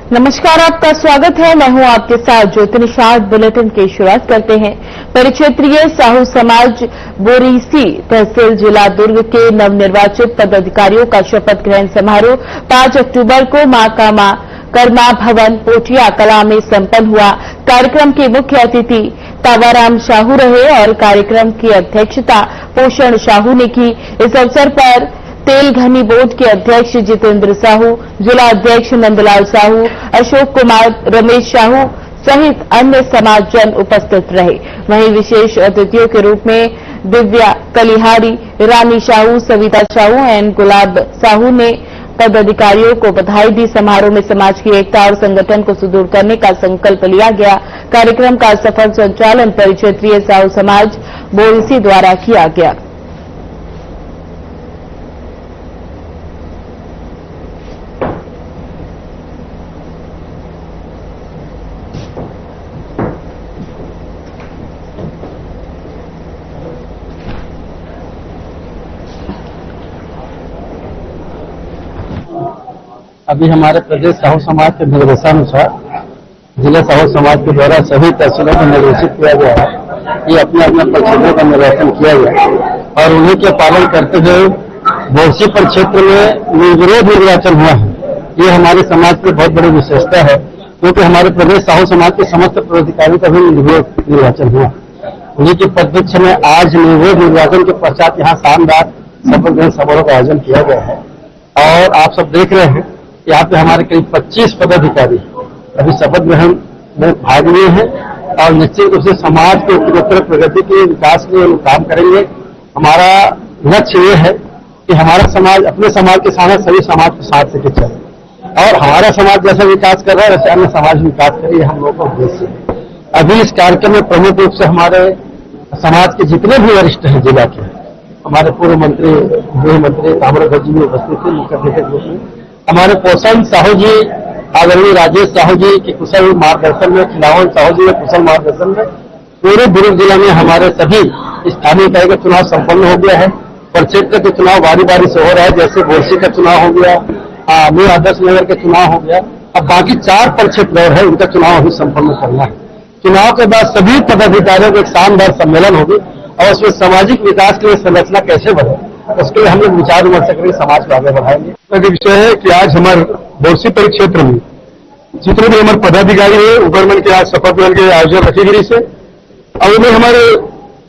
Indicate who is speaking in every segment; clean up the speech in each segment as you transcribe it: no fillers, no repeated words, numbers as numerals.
Speaker 1: नमस्कार, आपका स्वागत है। मैं हूं आपके साथ ज्योति निषाद। बुलेटिन की शुरुआत करते हैं। परिक्षेत्रीय साहू समाज बोरीसी तहसील जिला दुर्ग के नवनिर्वाचित पदाधिकारियों का शपथ ग्रहण समारोह 5 अक्टूबर को मां कर्मा भवन पोटिया कला में संपन्न हुआ। कार्यक्रम के मुख्य अतिथि तावाराम साहू रहे और कार्यक्रम की अध्यक्षता पोषण साहू ने की। इस अवसर पर तेल घनी बोर्ड के अध्यक्ष जितेंद्र साहू, जिला अध्यक्ष नंदलाल साहू, अशोक कुमार, रमेश साहू सहित अन्य समाजजन उपस्थित रहे। वहीं विशेष अतिथियों के रूप में दिव्या कलिहारी, रानी साहू, सविता साहू एवं गुलाब साहू ने पदाधिकारियों को बधाई दी। समारोह में समाज की एकता और संगठन को सुदृढ़ करने का संकल्प लिया गया। कार्यक्रम का सफल संचालन परिक्षेत्रीय साहू समाज बोरीसी द्वारा किया गया।
Speaker 2: अभी हमारे प्रदेश साहू समाज के निर्देशानुसार जिला साहू समाज के द्वारा सभी तहसीलों को निर्देशित किया गया है कि अपने अपने परिक्षेत्रों का निर्वाचन किया गया और उन्हीं के पालन करते हुए बोरसी परिक्षेत्र में निर्विरोध निर्वाचन हुआ है। ये हमारे समाज की बहुत बड़ी विशेषता है, क्योंकि हमारे प्रदेश साहू समाज के समस्त पदाधिकारियों का भी निर्विरोध निर्वाचन हुआ। उन्हीं के प्रत्यक्ष में आज निर्विरोध निर्वाचन के पश्चात यहाँ शानदार शपथ ग्रहण समारोह का आयोजन किया गया है और आप सब देख रहे हैं यहाँ पे हमारे करीब 25 पदाधिकारी अभी शपथ ग्रहण में भाग लिए हैं और निश्चित रूप से समाज के उत्तरोत्तर प्रगति के विकास के लिए काम करेंगे। हमारा लक्ष्य ये है कि हमारा समाज अपने समाज के साथ सभी समाज को साथ लेके चले और हमारा समाज जैसा विकास कर रहा है वैसे अन्य समाज विकास करे, ये हम लोगों का उद्देश्य है। अभी इस कार्यक्रम में प्रमुख रूप से हमारे समाज के जितने भी वरिष्ठ हैं जिला के, हमारे पूर्व मंत्री गृह मंत्री ताम्रध्वज जी भी उपस्थित थे मुख्य अतिथि के रूप में। हमारे पोषण साहू जी, आदरणीय राजेश साहू जी के कुशल मार्गदर्शन में, खिलावन साहू जी के कुशल मार्गदर्शन में पूरे दुर्ग जिला में हमारे सभी स्थानीय इकाई का चुनाव संपन्न हो गया है। परिक्षेत्र के चुनाव बारी बारी से हो रहा है, जैसे बोरसी का चुनाव हो गया, न्यू आदर्श नगर का चुनाव हो गया। अब बाकी 4 परिक्षेत्र और है, उनका चुनाव अभी संपन्न करना है। चुनाव के बाद सभी पदाधिकारियों को एक शानदार सम्मेलन होगी और उसमें सामाजिक विकास के लिए संरचना कैसे बढ़े उसके लिए हम लोग विचार विमर्श करके समाज को आगे बढ़ाएंगे। विषय है कि आज हमारे बोरसी परिक्षेत्र में जितने भी हमारे पदाधिकारी है उगरमन के आज शपथ ग्रहण के आयोजन रखी गई से और उन्हें हमारे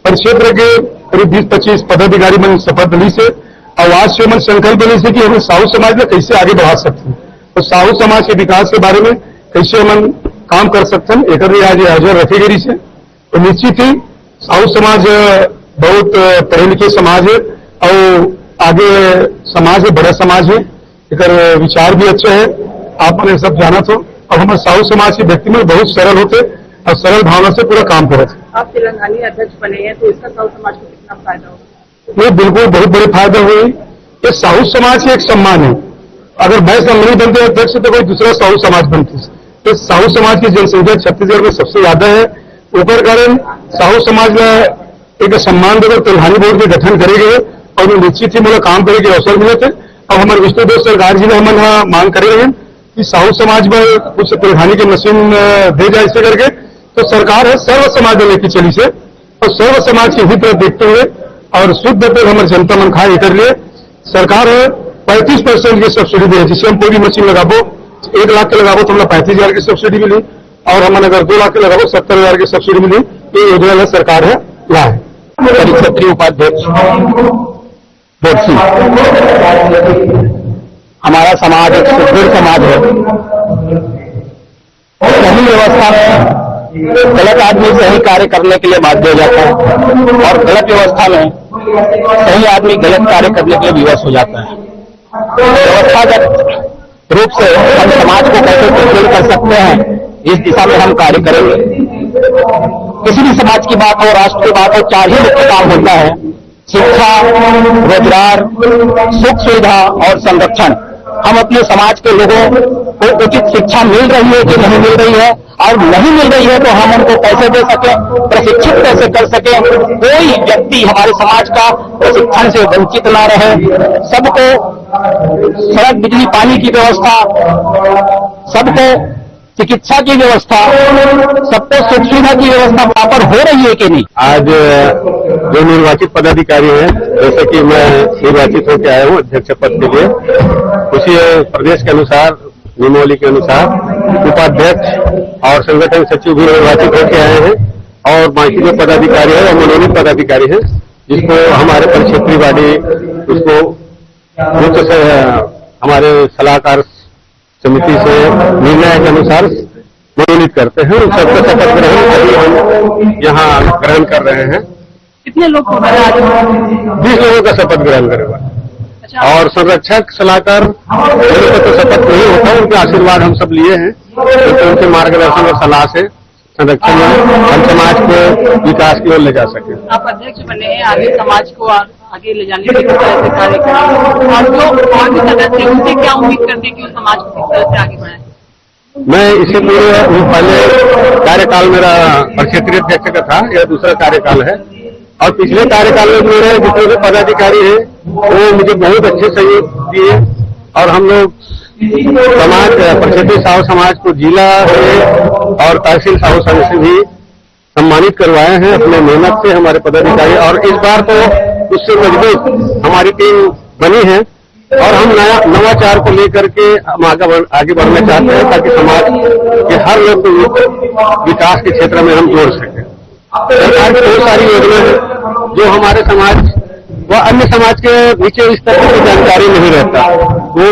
Speaker 2: परिक्षेत्र के करीब 20-25 पदाधिकारी मन शपथ ली से और आज से मन संकल्प ली से कि हम साहू समाज में कैसे आगे बढ़ा सकते हैं और साहू समाज के विकास के बारे में कैसे हम काम कर सकते हैं। एक आज आयोजन रखी गई से तो निश्चित ही साहू समाज बहुत पढ़े लिखे समाज है और आगे समाज है, बड़ा समाज है, एक विचार भी अच्छे है, आपने सब जाना तो। और हमारे साहू समाज के व्यक्ति में बहुत सरल होते और सरल भावना से पूरा काम करे।
Speaker 3: आप तेलंगानी अध्यक्ष बने हैं तो इसका साहू समाज को कितना फायदा होगा?
Speaker 2: ये बिल्कुल बहुत बड़े फायदा हुए। ये साहू समाज की एक सम्मान है। अगर मैं नहीं बनते अध्यक्ष तो कोई दूसरा साहू समाज बनती। तो साहू समाज की जनसंख्या छत्तीसगढ़ में सबसे ज्यादा है। ऊपर कारण साहू समाज में एक सम्मान देकर तेलंगानी बोर्ड के गठन करे गए और निश्चित ही मुझे काम करने के अवसर मिले थे। और हमारे विष्णुदेव सरकार जी ने हम मांग करे हैं कि साहू समाज में कुछ तेलंगानी की मशीन दे जाए ऐसे करके। तो सरकार है सर्व समाज लेके चली से और सर्व समाज के हित देखते हुए और शुद्ध पे हमारे जनता मन खाए कर लिए सरकार है 35% की सब्सिडी दे, जिससे हम कोई भी मशीन लगाबो 1 लाख के लगाबो तो हमें 35,000 की सब्सिडी मिली और हमें अगर 2 लाख के लगाबो 70,000 की सब्सिडी मिली। ये योजना सरकार है ला है। परिक्षेत्रीय उपाध्यक्ष बोरसी, हमारा समाज एक सुदृढ़ समाज है। सही व्यवस्था में गलत आदमी सही कार्य करने के लिए बाध्य हो जाता है और गलत व्यवस्था में सही आदमी गलत कार्य करने के लिए विवश हो जाता है। व्यवस्थागत रूप से हम समाज को कैसे सुदृढ़ कर सकते हैं, इस दिशा में हम कार्य करेंगे। किसी भी समाज की बात हो, राष्ट्र की बात हो, 4 ही मुख्य काम होता है: शिक्षा, रोजगार, सुख सुविधा और संरक्षण। हम अपने समाज के लोगों को उचित शिक्षा मिल रही है कि नहीं मिल रही है, और नहीं मिल रही है तो हम उनको कैसे दे सके, प्रशिक्षित कैसे कर सके। कोई व्यक्ति हमारे समाज का प्रशिक्षण से वंचित ना रहे। सबको सड़क, बिजली, पानी की व्यवस्था, सबको चिकित्सा की व्यवस्था, सबको सुख सुविधा की व्यवस्था प्रॉपर हो रही है कि नहीं। आज जो निर्वाचित पदाधिकारी हैं, जैसे कि मैं निर्वाचित होकर आया हूँ अध्यक्ष पद के लिए, उसी प्रदेश के अनुसार नियमावली के अनुसार उपाध्यक्ष और संगठन सचिव भी निर्वाचित होकर आए हैं, और बाकी जो पदाधिकारी है वो मनोनीत पदाधिकारी है, जिसको हमारे परिक्षेत्रीय बॉडी उसको उच्च से हमारे सलाहकार समिति से निर्णय के अनुसार मनोनीत करते हैं। उन सबका शपथ ग्रहण अभी हम यहाँ ग्रहण कर रहे हैं।
Speaker 3: कितने लोग हो गए आज?
Speaker 2: 20 लोगों का शपथ ग्रहण करेगा।
Speaker 3: अच्छा।
Speaker 2: और संरक्षक सलाहकार मेरे को तो शपथ नहीं होता, उनके आशीर्वाद हम सब लिए हैं, तो उनके मार्गदर्शन और सलाह से संरक्षण में हम समाज को विकास की ओर ले जा सके।
Speaker 3: आप अध्यक्ष बने हैं, आगे समाज को आगे ले जाने के लिए तरह से कार्य करेंगे, और जो और भी सदस्य उनसे क्या उम्मीद करते हैं कि वो समाज को किस तरह से आगे बढ़ाएं?
Speaker 2: मैं इससे पहले कार्यकाल मेरा क्षेत्रीय अध्यक्ष का था, यह दूसरा कार्यकाल है, और पिछले कार्यकाल में मेरे जितने भी पदाधिकारी हैं वो मुझे बहुत अच्छे सहयोग दिए, और हम लोग समाज परिषदीय साहू समाज को जिला से और तहसील साहू संघ से भी सम्मानित करवाए हैं अपने मेहनत से हमारे पदाधिकारी। और इस बार तो उससे मजबूत हमारी टीम बनी है, और हम नवाचार को लेकर के हम आगे बढ़ना चाहते हैं, ताकि समाज के हर लोग को विकास के क्षेत्र में हम जोड़ सकें। सरकार की बहुत सारी योजना है जो हमारे समाज व अन्य समाज के नीचे स्तर की जानकारी नहीं रहता, वो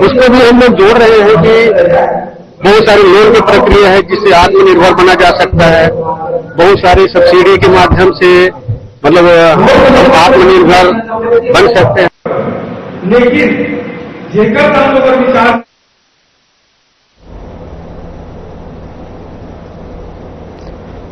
Speaker 2: उसको भी हम लोग जोड़ रहे हैं कि बहुत सारी लोन की प्रक्रिया है जिससे आत्मनिर्भर बना जा सकता है, बहुत सारी सब्सिडी के माध्यम से मतलब हम आत्मनिर्भर बन सकते हैं।
Speaker 4: लेकिन जेकर नाम पर विचार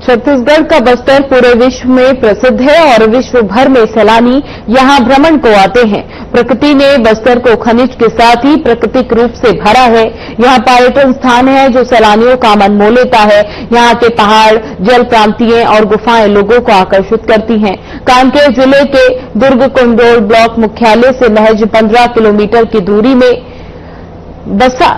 Speaker 1: छत्तीसगढ़ का बस्तर पूरे विश्व में प्रसिद्ध है और विश्व भर में सैलानी यहां भ्रमण को आते हैं। प्रकृति ने बस्तर को खनिज के साथ ही प्राकृतिक रूप से भरा है। यहां पर्यटन स्थान है जो सैलानियों का मन मोह लेता है। यहां के पहाड़, जल प्रांतीय और गुफाएं लोगों को आकर्षित करती हैं। कांकेर जिले के दुर्ग कुंडोल ब्लॉक मुख्यालय से महज 15 किलोमीटर की दूरी में बसा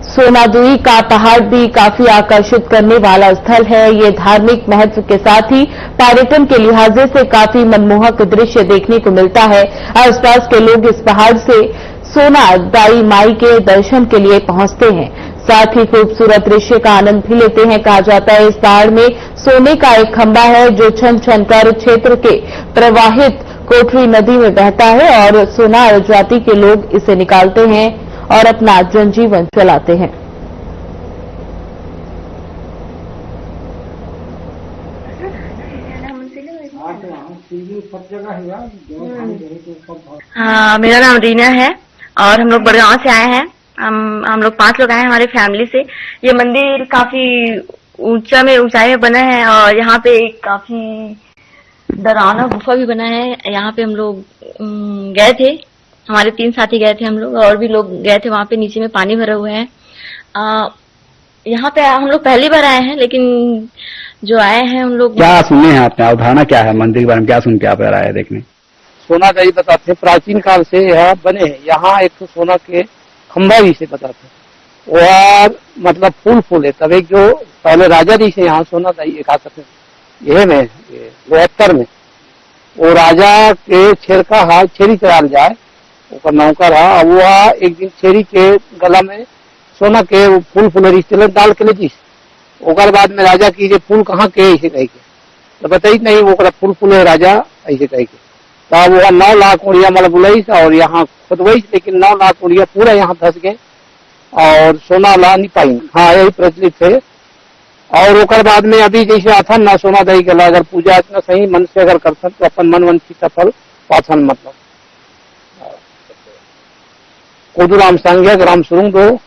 Speaker 1: सोनादुई का पहाड़ भी काफी आकर्षित करने वाला स्थल है। ये धार्मिक महत्व के साथ ही पर्यटन के लिहाजे से काफी मनमोहक दृश्य देखने को मिलता है। आसपास के लोग इस पहाड़ से सोनादाई माई के दर्शन के लिए पहुंचते हैं, साथ ही खूबसूरत दृश्य का आनंद भी लेते हैं। कहा जाता है इस पहाड़ में सोने का एक खंभा है जो छन छन कर क्षेत्र के प्रवाहित कोठरी नदी में बहता है और सोनार जाति के लोग इसे निकालते हैं और अपना जनजीवन चलाते हैं।
Speaker 5: हाँ, मेरा नाम रीना है और हम लोग बड़गांव से आए हैं। हम लोग 5 लोग आए हैं हमारे फैमिली से। ये मंदिर काफी ऊंचाई में बना है और यहाँ पे काफी डरावना गुफा भी बना है। यहाँ पे हम लोग गए थे, हमारे 3 साथी गए थे, हम लोग और भी लोग गए थे। वहां पे नीचे में पानी भरा हुआ है। यहाँ पे हम लोग पहली बार आए हैं, लेकिन जो आए हैं हम लोग
Speaker 6: क्या सुने हैं आपने, अवधारणा क्या है मंदिर के बारे में, क्या सुन के आप आए हैं देखने?
Speaker 2: सोनादाई बताते हैं प्राचीन काल से यहाँ बने हैं। यहाँ एक तो सोना के खंभा भी से बताते हैं और मतलब फूल है। तब एक जो पहले राजा जी से यहाँ सोनादाई एक आते थे, यह में 72 में वो राजा के छेर का हाथ छेरी चढ़ाल जाए, वो नौकर रहा। अब वह एक दिन छेरी के गला में सोना के फूल फुलरी डाल के ले जीस। ओकर बाद में राजा की जे फूल कहाँ के ऐसे कह के तो बताई नहीं, वो फूल फूल है राजा ऐसे कह के। तब वह 9 लाख उड़िया मतलब बुलाई और यहाँ खुदवई, लेकिन 9 लाख उड़िया पूरा यहाँ फंस गए और सोना ला नहीं पाई। हाँ, यही प्रचलित है। और ओकर बाद में अभी जैसे आथन ना सोनादाई के अगर पूजा इतना सही मन से अगर करथन तो अपन मन वंचित सफल पाथन। मतलब कोदूराम संज्ञा ग्राम सुरुंग 2।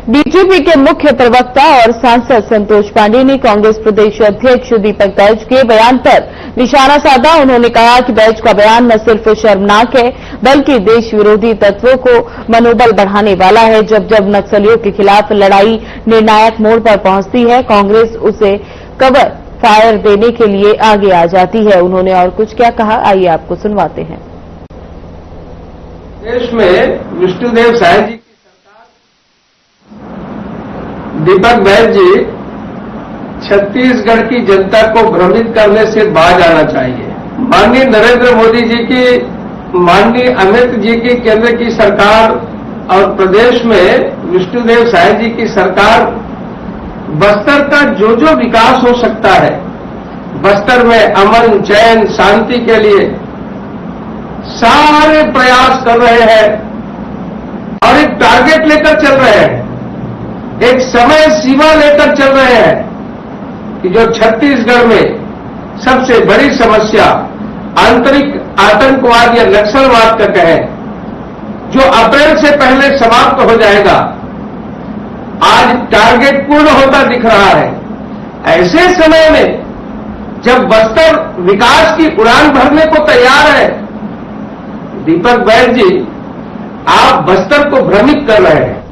Speaker 1: बीजेपी के मुख्य प्रवक्ता और सांसद संतोष पांडे ने कांग्रेस प्रदेश अध्यक्ष दीपक बैज के बयान पर निशाना साधा। उन्होंने कहा कि बैज का बयान न सिर्फ शर्मनाक है बल्कि देश विरोधी तत्वों को मनोबल बढ़ाने वाला है। जब जब नक्सलियों के खिलाफ लड़ाई निर्णायक मोड़ पर पहुंचती है, कांग्रेस उसे कवर फायर देने के लिए आगे आ जाती है। उन्होंने और कुछ क्या कहा, आइए आपको सुनवाते हैं।
Speaker 4: देश में विष्णुदेव साय जी की सरकार, दीपक बैज जी छत्तीसगढ़ की जनता को भ्रमित करने से बाज आना चाहिए। माननीय नरेंद्र मोदी जी की, माननीय अमित जी की केंद्र की सरकार और प्रदेश में विष्णुदेव साय जी की सरकार बस्तर का जो जो विकास हो सकता है, बस्तर में अमन, चैन, शांति के लिए सारे प्रयास कर रहे हैं और एक टारगेट लेकर चल रहे हैं, एक समय सीमा लेकर चल रहे हैं कि जो छत्तीसगढ़ में सबसे बड़ी समस्या आंतरिक आतंकवाद या नक्सलवाद का कहें, जो अप्रैल से पहले समाप्त हो जाएगा, आज टारगेट पूर्ण होता दिख रहा है। ऐसे समय में जब बस्तर विकास की उड़ान भरने को तैयार है, दीपक बैज जी आप बस्तर को भ्रमित कर रहे हैं।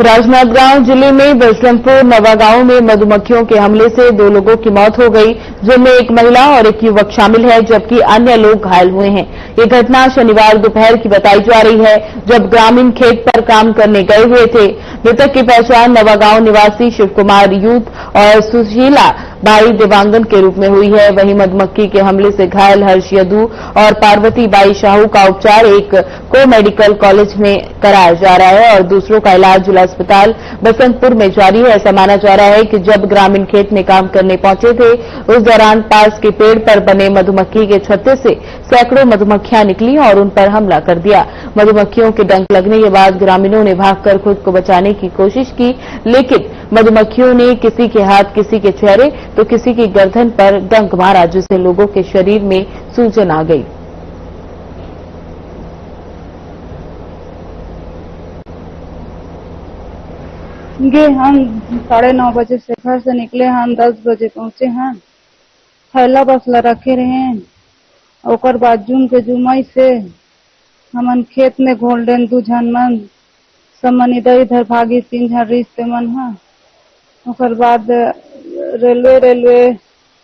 Speaker 1: राजनांदगांव जिले में बजरंगपुर नवागांव में मधुमक्खियों के हमले से 2 लोगों की मौत हो गई, जिनमें एक महिला और एक युवक शामिल है, जबकि अन्य लोग घायल हुए हैं। ये घटना शनिवार दोपहर की बताई जा रही है, जब ग्रामीण खेत पर काम करने गए हुए थे। मृतक की पहचान नवागांव निवासी शिवकुमार यूथ और सुशीला बाई देवांगन के रूप में हुई है। वहीं मधुमक्खी के हमले से घायल हर्ष यदू और पार्वती बाई शाहू का उपचार एक को मेडिकल कॉलेज में कराया जा रहा है और दूसरों का इलाज जिला अस्पताल बसंतपुर में जारी है। ऐसा माना जा रहा है कि जब ग्रामीण खेत में काम करने पहुंचे थे, उस दौरान पास के पेड़ पर बने मधुमक्खी के छत्ते से सैकड़ों मधुमक्खियां निकली और उन पर हमला कर दिया। मधुमक्खियों के डंक लगने के बाद ग्रामीणों ने भागकर खुद को बचाने की कोशिश की, लेकिन मधुमक्खियों ने किसी के हाथ, किसी के चेहरे तो किसी की गर्दन पर डंक मारा, जिससे लोगों के शरीर में सूजन आ गई।
Speaker 7: ये हम 9:30 बजे से घर से निकले, हम 10 बजे पहुंचे हैं। थैला बसला रखे रहे, ओकर बाद जून के जुमाई से हमन खेत में गोल्डन 2 झन मन समन इधर इधर भागी, 3 झन रिश्ते मन है। ओकर बाद रेलवे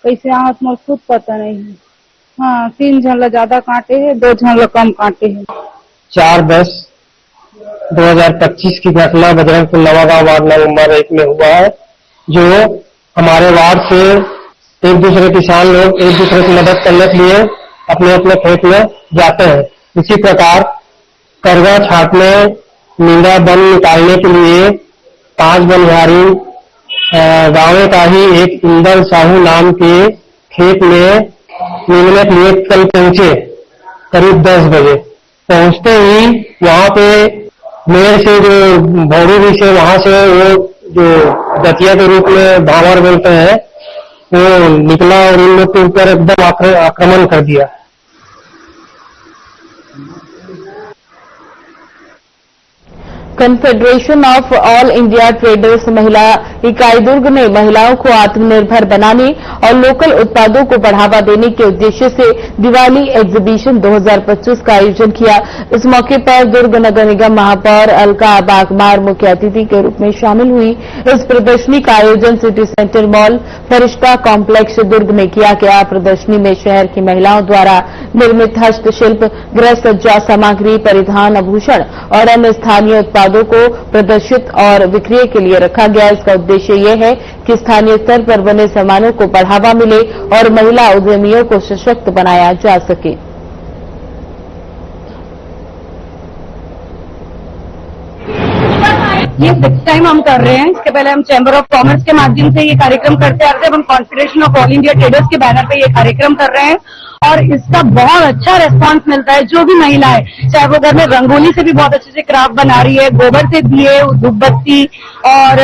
Speaker 7: कैसे आवत मोर खुद पता नहीं है। हाँ, 3 झन ला ज्यादा काटे है, 2 झन ला कम काटे है।
Speaker 2: 4/10/2025 की घटना बजरंगपुर नवागांव वार्ड नंबर 1 में हुआ है, जो हमारे वार्ड से एक दूसरे किसान लोग एक दूसरे की मदद करने के लिए अपने अपने खेत में जाते हैं। इसी प्रकार करगा छाटने, नींदा बन निकालने के लिए 5 बनिहारी गाँव का ही एक इंदल साहू नाम के खेत में नींदने के लिए कल पहुंचे। करीब 10 बजे पहुंचते ही वहां पे मेरे से जो भौरी से वहां से वो जो दतिया के रूप में भावर बोलते हैं, वो निकला और इन लोग के ऊपर एकदम आक्रमण कर दिया।
Speaker 1: Confederation of all India traders महिला इकाई दुर्ग ने महिलाओं को आत्मनिर्भर बनाने और लोकल उत्पादों को बढ़ावा देने के उद्देश्य से दिवाली एग्जीबिशन 2025 का आयोजन किया। इस मौके पर दुर्ग नगर निगम महापौर अलका बागमार मुख्य अतिथि के रूप में शामिल हुई। इस प्रदर्शनी का आयोजन सिटी सेंटर मॉल फरिश्ता कॉम्प्लेक्स दुर्ग में किया गया। प्रदर्शनी में शहर की महिलाओं द्वारा निर्मित हस्तशिल्प, गृह सज्जा सामग्री, परिधान, आभूषण और अन्य स्थानीय उत्पादों को प्रदर्शित और विक्रय के लिए रखा गया। इसका उद्देश्य यह है कि स्थानीय स्तर पर बने सामानों को बढ़ावा मिले और महिला उद्यमियों को सशक्त बनाया जा सके।
Speaker 7: ये 6th टाइम हम कर रहे हैं। इसके पहले हम चैम्बर ऑफ कॉमर्स के माध्यम से ये कार्यक्रम करते आते हैं। हम confederation of all India traders के बैनर पे ये कार्यक्रम कर रहे हैं और इसका बहुत अच्छा रेस्पॉन्स मिलता है। जो भी महिला है, चाहे वो घर में रंगोली से भी बहुत अच्छे से क्राफ्ट बना रही है, गोबर से दिए, धूपबत्ती और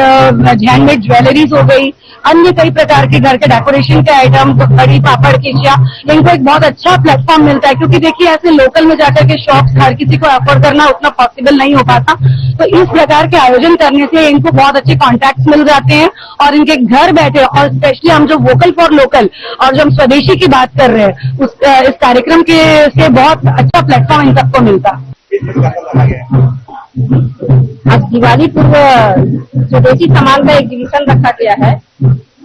Speaker 7: हैंडमेड ज्वेलरीज हो गई, अन्य कई प्रकार के घर के डेकोरेशन के आइटम, बड़ी पापड़, किचिया, इनको एक बहुत अच्छा प्लेटफॉर्म मिलता है। क्योंकि देखिए, ऐसे लोकल में जाकर के शॉप्स हर किसी को अफोर्ड करना उतना पॉसिबल नहीं हो पाता। तो इस प्रकार के आयोजन करने से इनको बहुत अच्छे कॉन्टैक्ट्स मिल जाते हैं और इनके घर बैठे, और स्पेशली हम जो वोकल फॉर लोकल और जो हम स्वदेशी की बात कर रहे हैं, इस कार्यक्रम के से बहुत अच्छा प्लेटफॉर्म इन सबको मिलता। आज दिवाली पूर्व स्वदेशी सामान का एग्जीबिशन रखा गया है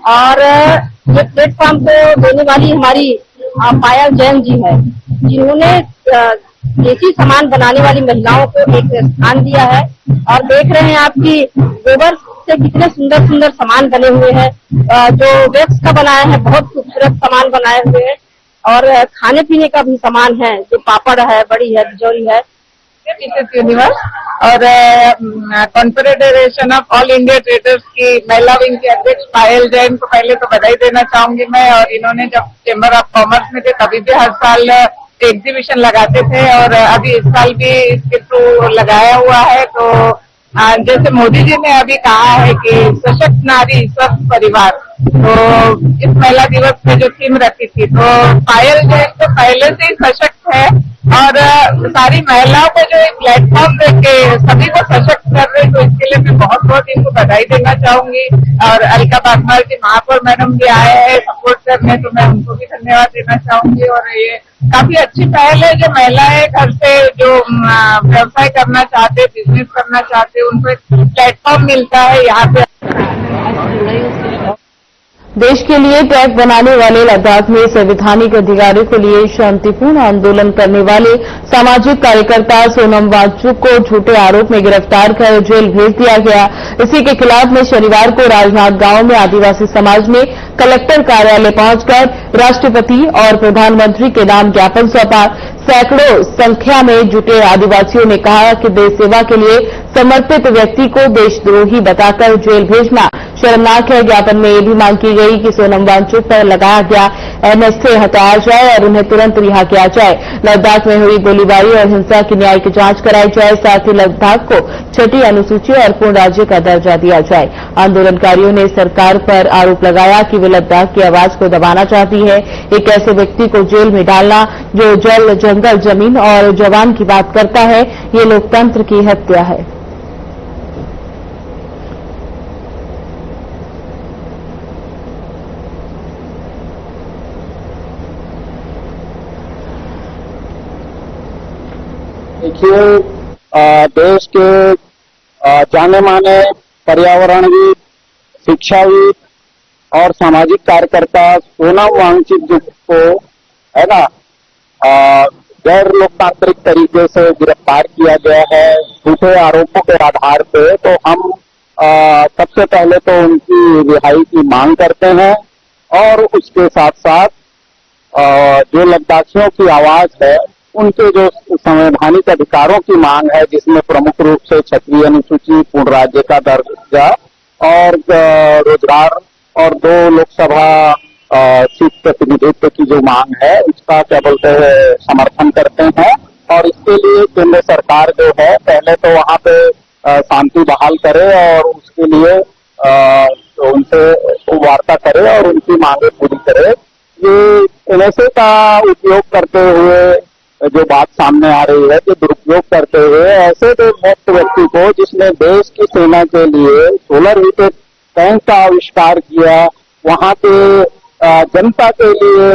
Speaker 7: और ये प्लेटफॉर्म को देने वाली हमारी पायल जैन जी है, जिन्होंने देसी सामान बनाने वाली महिलाओं को एक स्थान दिया है। और देख रहे हैं आपकी गोबर से कितने सुंदर सुंदर सामान बने हुए हैं, जो वैक्स का बनाया है, बहुत खूबसूरत सामान बनाए हुए हैं। और खाने पीने का भी सामान है, जो पापड़ है, बड़ी है, बिजौरी है।
Speaker 3: मिसेस यूनिवर्स और confederation of all India traders की महिला विंग की अध्यक्ष पायल जैन को पहले तो बधाई देना चाहूंगी मैं। और इन्होंने जब चेंबर ऑफ कॉमर्स में थे तभी भी हर साल एग्जीबिशन लगाते थे और अभी इस साल भी इसके थ्रू लगाया हुआ है। तो जैसे मोदी जी ने अभी कहा है कि सशक्त नारी स्वस्थ परिवार, तो इस महिला दिवस पे जो थीम रखी थी, तो पायल जैन तो पहले से ही सशक्त है और सारी महिलाओं को जो एक प्लेटफॉर्म देके सभी को सशक्त कर रहे, तो इसके लिए मैं बहुत बहुत इनको बधाई देना चाहूंगी। और अलका बागमार जी महापौर मैडम भी आए हैं सपोर्ट करने, तो मैं उनको भी धन्यवाद देना चाहूंगी। और ये काफी अच्छी पहल है, जो महिलाएं घर से जो व्यवसाय करना चाहते, बिजनेस करना चाहते, उनको एक प्लेटफॉर्म मिलता है यहाँ पे।
Speaker 1: देश के लिए ट्रैक बनाने वाले लद्दाख में संवैधानिक अधिकारों के लिए शांतिपूर्ण आंदोलन करने वाले सामाजिक कार्यकर्ता सोनम वांगचुक को झूठे आरोप में गिरफ्तार कर जेल भेज दिया गया। इसी के खिलाफ में शनिवार को राजनांद गांव में आदिवासी समाज ने कलेक्टर कार्यालय पहुंचकर राष्ट्रपति और प्रधानमंत्री के नाम ज्ञापन सौंपा। सैकड़ों संख्या में जुटे आदिवासियों ने कहा कि देश सेवा के लिए समर्पित व्यक्ति को देशद्रोही बताकर जेल भेजना शर्मनाक है। ज्ञापन में ये भी मांग की गई कि सोनम वांगचुक पर लगाया गया एनएसए हटाया जाए और उन्हें तुरंत रिहा किया जाए। लद्दाख में हुई गोलीबारी और हिंसा की न्यायिक जांच कराई जाए, साथ ही लद्दाख को 6ठी अनुसूची और पूर्ण राज्य का दर्जा दिया जाए। आंदोलनकारियों ने सरकार पर आरोप लगाया कि वे लद्दाख की आवाज को दबाना चाहती है। एक ऐसे व्यक्ति को जेल में डालना जो जल, जंगल, जमीन और जवान की बात करता है, ये लोकतंत्र की हत्या है।
Speaker 2: देखिए, देश के जाने माने पर्यावरणविद, शिक्षाविद और सामाजिक कार्यकर्ता सोनम वांगचुक जी को है ना गैर लोकतांत्रिक तरीके से गिरफ्तार किया गया है झूठे आरोपों के आधार पे। तो हम सबसे पहले तो उनकी रिहाई की मांग करते हैं और उसके साथ साथ जो लद्दाखियों की आवाज है, उनके जो संवैधानिक अधिकारों की मांग है, जिसमें प्रमुख रूप से 6वीं अनुसूची, पूर्ण राज्य का दर्जा और रोजगार और 2 लोकसभा सीट प्रतिनिधित्व की जो मांग है, उसका क्या बोलते हैं समर्थन करते हैं। और इसके लिए केंद्र सरकार जो है पहले तो वहां पे शांति बहाल करे और उसके लिए तो उनसे वार्ता करे और उनकी मांगे पूरी करे। ये एनएसए का उपयोग करते हुए जो बात सामने आ रही है कि दुरुपयोग करते हुए ऐसे देशभक्त व्यक्ति को जिसने देश की सेना के लिए सोलर हीटेड टैंक का आविष्कार किया, वहां पे जनता के लिए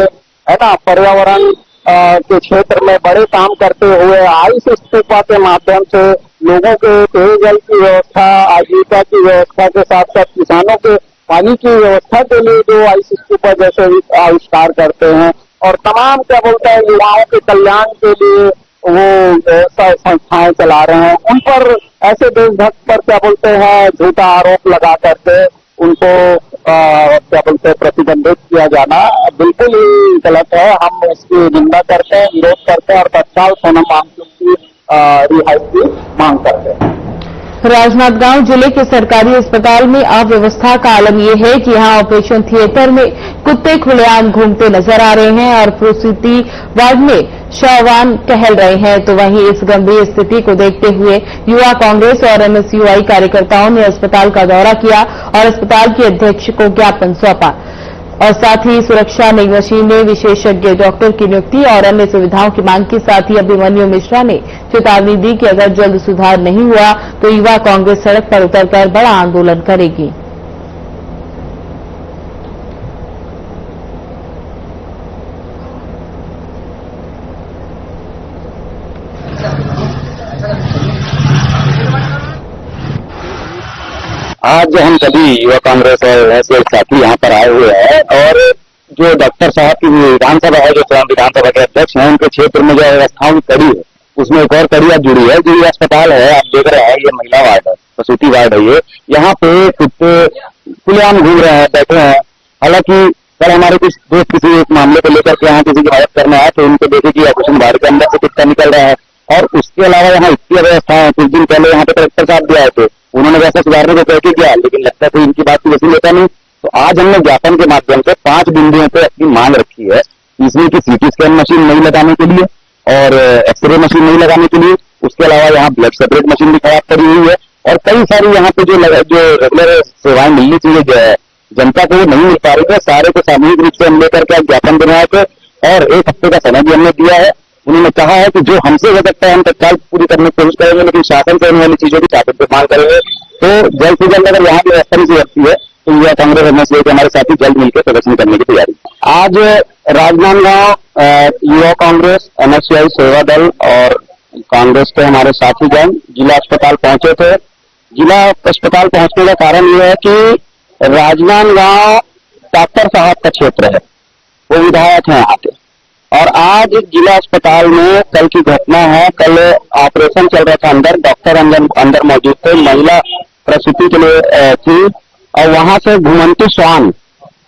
Speaker 2: है ना पर्यावरण के क्षेत्र में बड़े काम करते हुए आइस स्तूपा के माध्यम से लोगों के पेयजल की व्यवस्था, आजीविका की व्यवस्था के साथ साथ किसानों के पानी की व्यवस्था के लिए जो आइस स्तूपा जैसे आविष्कार करते हैं और तमाम क्या बोलते हैं युवाओं के कल्याण के लिए वो संस्थाएं चला रहे हैं, उन पर ऐसे देशभक्त पर क्या बोलते हैं झूठा आरोप लगा करके उनको क्या बोलते हैं प्रतिबंधित किया जाना बिल्कुल ही गलत है। हम इसकी निंदा करते हैं, विरोध करते हैं और तत्काल सोनम वांगचुक की रिहाई की मांग करते हैं।
Speaker 1: राजनांदगांव जिले के सरकारी अस्पताल में अव्यवस्था का आलम यह है कि यहां ऑपरेशन थिएटर में कुत्ते खुलेआम घूमते नजर आ रहे हैं और प्रसूति वार्ड में शववान टहल रहे हैं। तो वहीं इस गंभीर स्थिति को देखते हुए युवा कांग्रेस और एमएसयूआई कार्यकर्ताओं ने अस्पताल का दौरा किया और अस्पताल के अध्यक्ष को ज्ञापन सौंपा और साथ ही सुरक्षा नई मशीनें, विशेषज्ञ डॉक्टर की नियुक्ति और अन्य सुविधाओं की मांग के साथ ही अभिमन्यु मिश्रा ने चेतावनी दी कि अगर जल्द सुधार नहीं हुआ तो युवा कांग्रेस सड़क पर उतरकर बड़ा आंदोलन करेगी।
Speaker 6: आज हम सभी युवा कांग्रेस और ऐसे साथी यहाँ पर आए हुए हैं और जो डॉक्टर साहब की विधानसभा है, जो स्वयं विधानसभा के अध्यक्ष हैं, उनके क्षेत्र में जो व्यवस्थाओं की कड़ी है उसमें एक और कड़ी जुड़ी है। जो ये अस्पताल है आप देख रहे हैं, ये महिला वार्ड है, प्रसूति वार्ड है। ये यहाँ पे कुत्ते खुलेआम घूम रहे हैं, बैठे हैं। हालांकि कल हमारे कुछ दोस्त किसी एक मामले को लेकर के यहाँ किसी की मदद करने आए तो उनको देखे कि ऑपरेशन वार्ड के अंदर से कुत्ता निकल रहा है। और उसके अलावा यहाँ इतनी व्यवस्था है, कुछ दिन पहले यहाँ पे कलेक्टर साहब भी आए थे, उन्होंने वैसा सुधारने को कह के किया, लेकिन लगता है इनकी बात की वसूल लेता नहीं। तो आज हमने ज्ञापन के माध्यम से 5 बिंदुओं पे अपनी मांग रखी है, इसमें की सीटी स्कैन मशीन नहीं लगाने के लिए और एक्सरे मशीन नहीं लगाने के लिए। उसके अलावा यहाँ ब्लड सेपरेट मशीन भी खराब पड़ी हुई है और कई सारी यहाँ पे जो रेगुलर सेवाएं मिलनी चाहिए जनता को नहीं मिल पा रही है। सारे को सामूहिक रूप से हम लेकर के ज्ञापन बनाए थे और 1 हफ्ते का समय भी हमने दिया है। उन्होंने कहा है कि जो हमसे हो सकता है हम तत्काल पूरी करने की कोशिश करेंगे, लेकिन शासन से होने वाली चीजों की शासन पे मांग करेंगे। तो जल्द से जल्द अगर यहाँ की व्यवस्था नहीं सुधरती है तो युवा कांग्रेस एमएसए के हमारे साथी जल्द मिलकर प्रदर्शन करने की तैयारी। आज राजनांदगांव युवा कांग्रेस, एमएससीआई सेवा दल और कांग्रेस के हमारे साथीगण जिला अस्पताल पहुंचे थे। जिला अस्पताल पहुंचने का कारण यह है कि राजनांदगांव डॉक्टर साहब का क्षेत्र है, वो विधायक है यहाँ के। और आज जिला अस्पताल में कल की घटना है, कल ऑपरेशन चल रहा था, अंदर डॉक्टर अंदर मौजूद थे, महिला प्रसूति के लिए थी और वहां से घुमंतु श्वान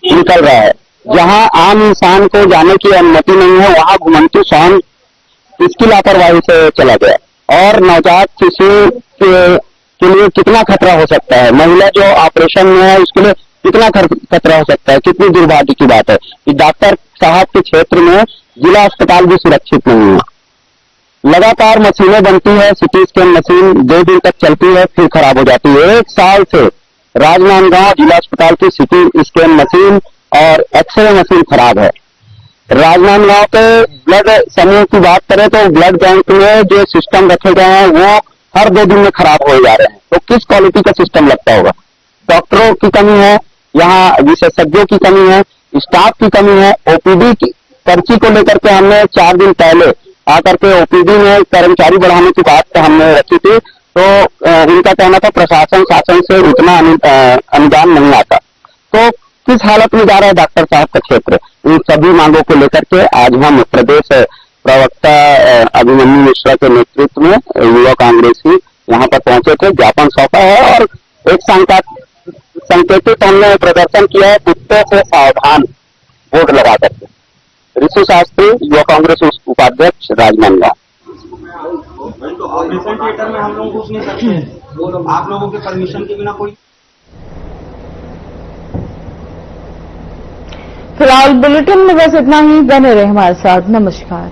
Speaker 6: निकल रहा है। जहां आम इंसान को जाने की अनुमति नहीं है, वहां घुमंतु श्वान इसकी लापरवाही से चला गया। और नवजात शिशु के लिए कितना खतरा हो सकता है, महिला जो ऑपरेशन में है उसके लिए कितना खतरा हो सकता है। कितनी दुर्भाग्य की बात है कि डॉक्टर साहब के क्षेत्र में जिला अस्पताल भी सुरक्षित नहीं है। लगातार मशीनें बनती है, सिटी स्कैन मशीन 2 दिन तक चलती है फिर खराब हो जाती है। 1 साल से राजनांदगांव जिला अस्पताल की सिटी स्कैन मशीन और एक्सरे मशीन खराब है। राजनांदगांव के ब्लड समूह की बात करें तो ब्लड बैंक में जो सिस्टम रखे गए हैं वो हर 2 दिन में खराब हो जा रहे हैं। तो किस क्वालिटी का सिस्टम लगता होगा। डॉक्टरों की कमी है, यहाँ विशेषज्ञों की कमी है, स्टाफ की कमी है। ओपीडी की पर्ची को लेकर के हमने 4 दिन पहले आकर के ओपीडी में कर्मचारी बढ़ाने की बात हमने रखी थी, तो इनका कहना था प्रशासन शासन से उतना अनुदान नहीं आता। तो किस हालत में जा रहा है डॉक्टर साहब का क्षेत्र। इन सभी मांगों को लेकर के आज हम प्रदेश प्रवक्ता अभिमन्यु मिश्रा के नेतृत्व में युवा कांग्रेस ही यहाँ पर पहुंचे थे, ज्ञापन सौंपा है और एक संकेतित हमने प्रदर्शन किया है, कुत्तों से सावधान बोर्ड लगा करके। ऋषि शास्त्री, युवा कांग्रेस उपाध्यक्ष, राजनांदगांव।
Speaker 8: तो ऑपरेशन थिएटर में हम लोग घुस नहीं सकते, आप लोगों के परमिशन के बिना कोई।
Speaker 1: फिलहाल बुलेटिन में बस इतना ही। बने रहे हमारे साथ। नमस्कार।